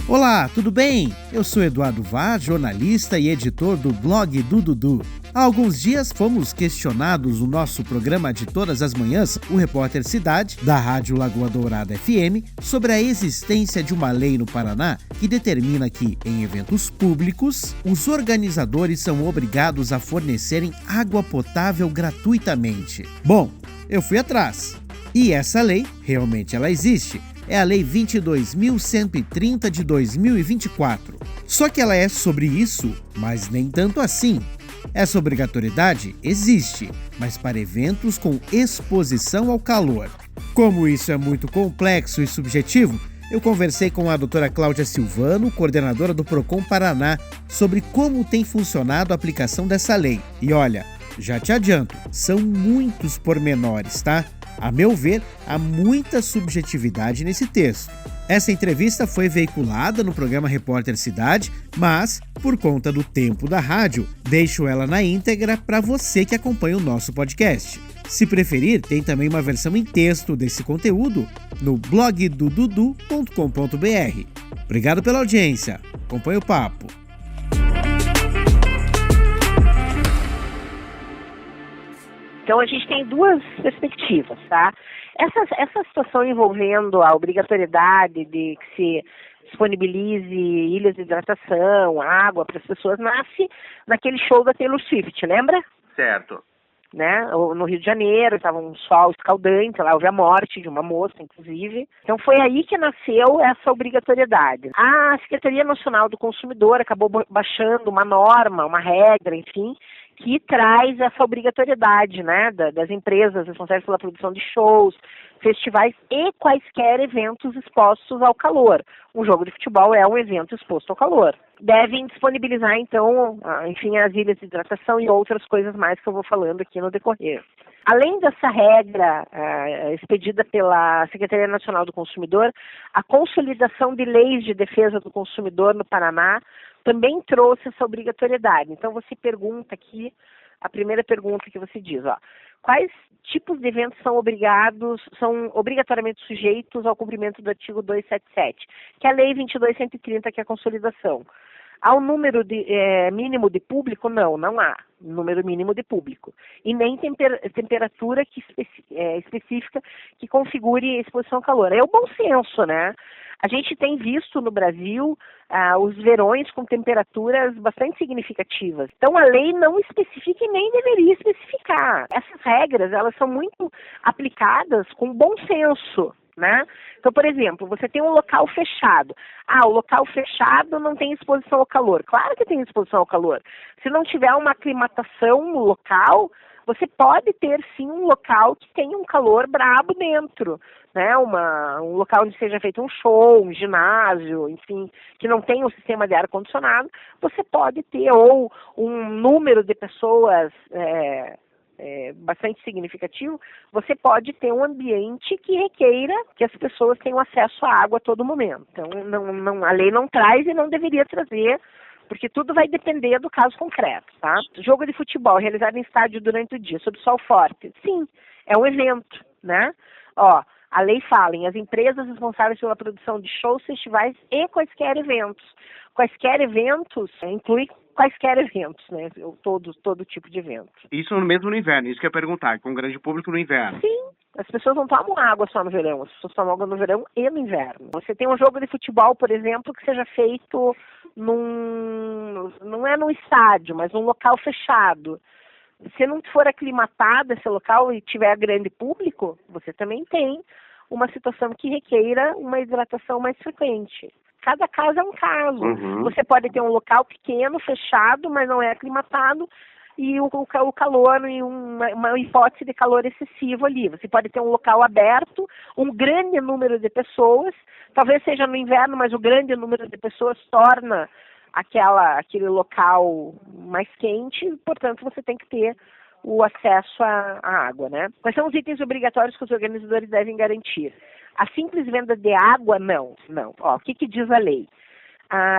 Olá, tudo bem? Eu sou Eduardo Vaz, jornalista e editor do blog do Dudu. Há alguns dias fomos questionados no nosso programa de todas as manhãs, o Repórter Cidade, da Rádio Lagoa Dourada FM, sobre a existência de uma lei no Paraná que determina que, em eventos públicos, os organizadores são obrigados a fornecerem água potável gratuitamente. Bom, eu fui atrás. E essa lei, realmente ela existe. É a Lei 22.130 de 2024. Só que ela é sobre isso, mas nem tanto assim. Essa obrigatoriedade existe, mas para eventos com exposição ao calor. Como isso é muito complexo e subjetivo, eu conversei com a doutora Cláudia Silvano, coordenadora do Procon Paraná, sobre como tem funcionado a aplicação dessa lei. E olha, já te adianto, são muitos pormenores, tá? A meu ver, há muita subjetividade nesse texto. Essa entrevista foi veiculada no programa Repórter Cidade, mas, por conta do tempo da rádio, deixo ela na íntegra para você que acompanha o nosso podcast. Se preferir, tem também uma versão em texto desse conteúdo no blog do dudu.com.br. Obrigado pela audiência. Acompanhe o papo. Então, a gente tem duas perspectivas, tá? Essa situação envolvendo a obrigatoriedade de que se disponibilize ilhas de hidratação, água para as pessoas, nasce naquele show da Taylor Swift, lembra? Certo. Né? No Rio de Janeiro, estava um sol escaldante, lá houve a morte de uma moça, inclusive. Então foi aí que nasceu essa obrigatoriedade. A Secretaria Nacional do Consumidor acabou baixando uma norma, uma regra, enfim, que traz essa obrigatoriedade, né, das empresas responsáveis pela produção de shows, festivais e quaisquer eventos expostos ao calor. Um jogo de futebol é um evento exposto ao calor. Devem disponibilizar, então, enfim, as ilhas de hidratação e outras coisas mais que eu vou falando aqui no decorrer. Além dessa regra expedida pela Secretaria Nacional do Consumidor, a consolidação de leis de defesa do consumidor no Paraná também trouxe essa obrigatoriedade. Então, você pergunta aqui, a primeira pergunta que você diz, quais tipos de eventos são obrigatoriamente sujeitos ao cumprimento do artigo 277, que é a Lei 22.130, que é a consolidação. Há um número mínimo de público? Não há número mínimo de público. E nem temperatura específica que configure exposição ao calor. É o bom senso, né? A gente tem visto no Brasil os verões com temperaturas bastante significativas. Então, a lei não especifica e nem deveria especificar. Essas regras, elas são muito aplicadas com bom senso, né? Então, por exemplo, você tem um local fechado. O local fechado não tem exposição ao calor. Claro que tem exposição ao calor. Se não tiver uma aclimatação no local, você pode ter sim um local que tenha um calor brabo dentro, né? Um local onde seja feito um show, um ginásio, enfim, que não tenha um sistema de ar-condicionado, você pode ter ou um número de pessoas bastante significativo, você pode ter um ambiente que requeira que as pessoas tenham acesso à água a todo momento. Então, a lei não traz e não deveria trazer, porque tudo vai depender do caso concreto, tá? Jogo de futebol realizado em estádio durante o dia, sob sol forte. Sim, é um evento, né? A lei fala em as empresas responsáveis pela produção de shows, festivais e quaisquer eventos. Quaisquer eventos inclui quaisquer eventos, né? Todo tipo de evento. Isso mesmo no inverno, isso que eu ia perguntar, com um grande público no inverno. Sim, as pessoas não tomam água só no verão, as pessoas tomam água no verão e no inverno. Você tem um jogo de futebol, por exemplo, que seja feito não é num estádio, mas num local fechado. Se não for aclimatado esse local e tiver grande público, você também tem uma situação que requeira uma hidratação mais frequente. Cada caso é um caso. Uhum. Você pode ter um local pequeno, fechado, mas não é aclimatado, e o calor e uma hipótese de calor excessivo ali. Você pode ter um local aberto, um grande número de pessoas, talvez seja no inverno, mas o grande número de pessoas torna aquele local mais quente, portanto você tem que ter o acesso à água, né? Quais são os itens obrigatórios que os organizadores devem garantir? A simples venda de água, não. O que diz a lei?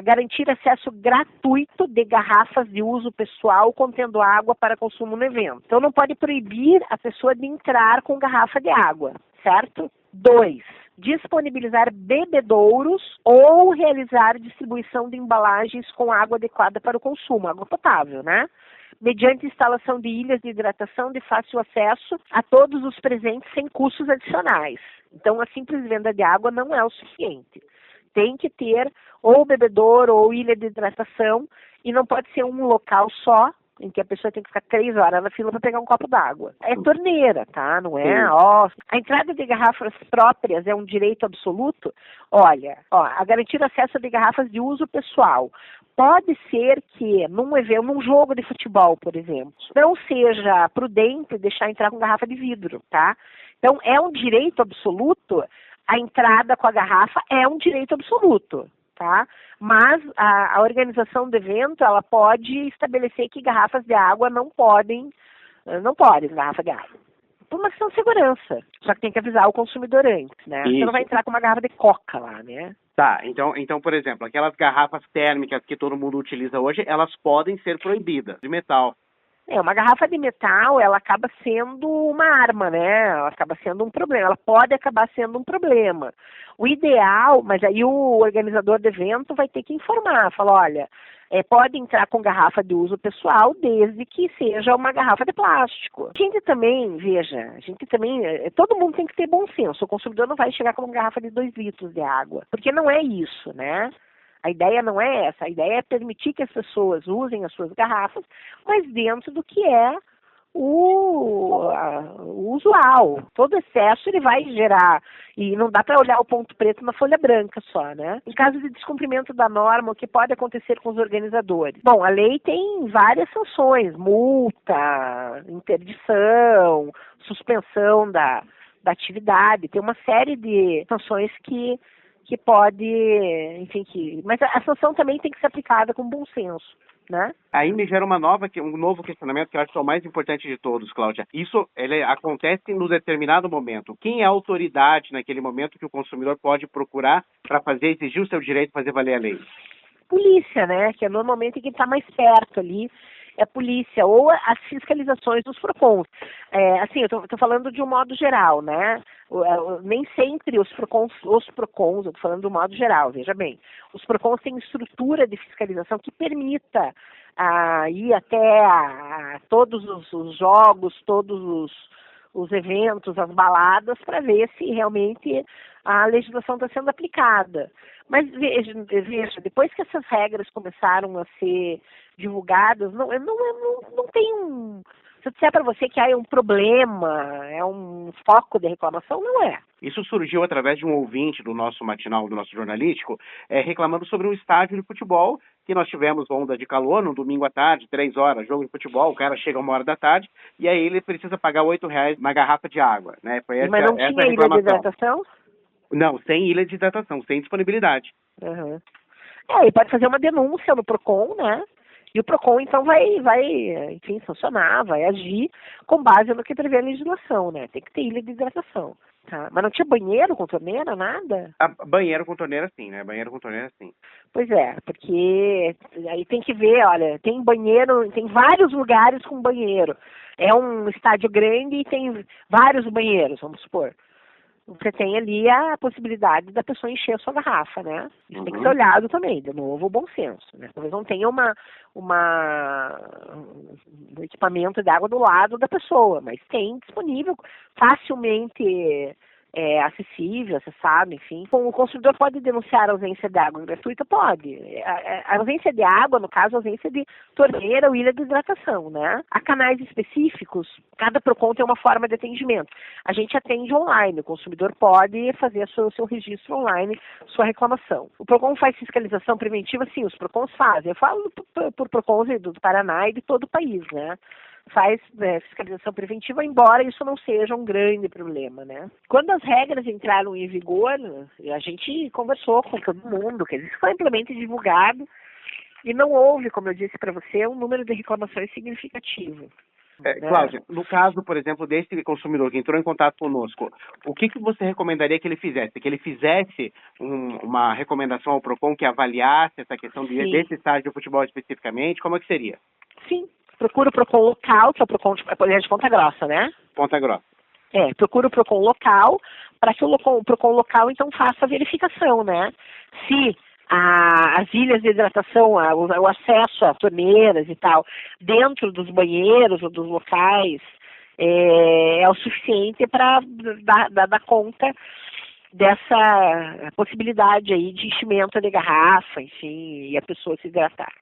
Garantir acesso gratuito de garrafas de uso pessoal contendo água para consumo no evento. Então não pode proibir a pessoa de entrar com garrafa de água. certo? 2. Disponibilizar bebedouros ou realizar distribuição de embalagens com água adequada para o consumo, água potável, né? Mediante instalação de ilhas de hidratação de fácil acesso a todos os presentes sem custos adicionais. Então, a simples venda de água não é o suficiente. Tem que ter ou bebedouro ou ilha de hidratação e não pode ser um local só, em que a pessoa tem que ficar 3 horas na fila para pegar um copo d'água. É torneira, tá? Não é? A entrada de garrafas próprias é um direito absoluto? Olha, a garantir acesso de garrafas de uso pessoal. Pode ser que num jogo de futebol, por exemplo, não seja prudente deixar entrar com garrafa de vidro, tá? Então, é um direito absoluto, a entrada com a garrafa é um direito absoluto, tá? Mas a organização do evento, ela pode estabelecer que garrafas de água não podem garrafa de água. Por uma questão de segurança. Só que tem que avisar o consumidor antes, né? Você não vai entrar com uma garrafa de coca lá, né? Tá, então, por exemplo, aquelas garrafas térmicas que todo mundo utiliza hoje, elas podem ser proibidas, de metal. Uma garrafa de metal, ela acaba sendo uma arma, né? Ela acaba sendo um problema. Ela pode acabar sendo um problema. O ideal, mas aí o organizador do evento vai ter que informar, falar, olha, pode entrar com garrafa de uso pessoal desde que seja uma garrafa de plástico. A gente também, todo mundo tem que ter bom senso. O consumidor não vai chegar com uma garrafa de 2 litros de água, porque não é isso, né? A ideia não é essa, a ideia é permitir que as pessoas usem as suas garrafas, mas dentro do que é o usual. Todo excesso ele vai gerar, e não dá para olhar o ponto preto na folha branca só, né? Em caso de descumprimento da norma, o que pode acontecer com os organizadores? Bom, a lei tem várias sanções, multa, interdição, suspensão da atividade, tem uma série de sanções que pode, enfim, mas a sanção também tem que ser aplicada com bom senso, né? Aí me gera um novo questionamento que eu acho que é o mais importante de todos, Cláudia. Isso acontece no determinado momento. Quem é a autoridade naquele momento que o consumidor pode procurar para exigir o seu direito de fazer valer a lei? Polícia, né? Que é normalmente quem está mais perto ali. É a polícia, ou as fiscalizações dos PROCONs. Assim, eu tô falando de um modo geral, né? Nem sempre os PROCONs, eu tô falando do modo geral, veja bem. Os PROCONs têm estrutura de fiscalização que permita ir até todos os jogos, todos os eventos, as baladas, para ver se realmente a legislação está sendo aplicada. Mas veja, depois que essas regras começaram a ser divulgadas, não tem se eu disser para você que é um problema, é um foco de reclamação, não é. Isso surgiu através de um ouvinte do nosso matinal, do nosso jornalístico, reclamando sobre um estádio de futebol que nós tivemos onda de calor no domingo à tarde, 3 horas, jogo de futebol, o cara chega 1 hora da tarde e aí ele precisa pagar R$8 uma garrafa de água, né? Mas não tinha ilha de hidratação? Não, sem ilha de hidratação, sem disponibilidade. Uhum. Ele pode fazer uma denúncia no PROCON, né? E o PROCON, então, vai, enfim, sancionar, vai agir com base no que prevê a legislação, né? Tem que ter ilha de hidratação. Tá? Mas não tinha banheiro com torneira, nada? Banheiro com torneira, sim, né? Banheiro com torneira, sim. Pois é, porque aí tem que ver, olha, tem banheiro, tem vários lugares com banheiro. É um estádio grande e tem vários banheiros, vamos supor. Você tem ali a possibilidade da pessoa encher a sua garrafa, né? Isso tem que ser olhado também, de novo, o bom senso, né? Talvez não tenha um equipamento de água do lado da pessoa, mas tem disponível, facilmente acessível, acessado, enfim. O consumidor pode denunciar a ausência de água gratuita? Pode. A ausência de água, no caso, a ausência de torneira ou ilha de hidratação, né? Há canais específicos, cada PROCON tem uma forma de atendimento. A gente atende online, o consumidor pode fazer o seu registro online, sua reclamação. O PROCON faz fiscalização preventiva? Sim, os PROCONs fazem. Eu falo por PROCONs do Paraná e de todo o país, né? Faz fiscalização preventiva, embora isso não seja um grande problema, né? Quando as regras entraram em vigor, a gente conversou com todo mundo, que isso foi amplamente divulgado, e não houve, como eu disse para você, um número de reclamações significativo. Cláudia, no caso, por exemplo, desse consumidor que entrou em contato conosco, o que você recomendaria que ele fizesse? Que ele fizesse uma recomendação ao PROCON que avaliasse essa questão desse estádio de futebol especificamente? Como é que seria? Sim. Procura o PROCON local, que é o PROCON de Ponta Grossa, né? Ponta Grossa. Procura o PROCON local, para que o PROCON local, então, faça a verificação, né? Se as ilhas de hidratação, o acesso a torneiras e tal, dentro dos banheiros ou dos locais, é o suficiente para dar conta dessa possibilidade aí de enchimento de garrafa, enfim, e a pessoa se hidratar.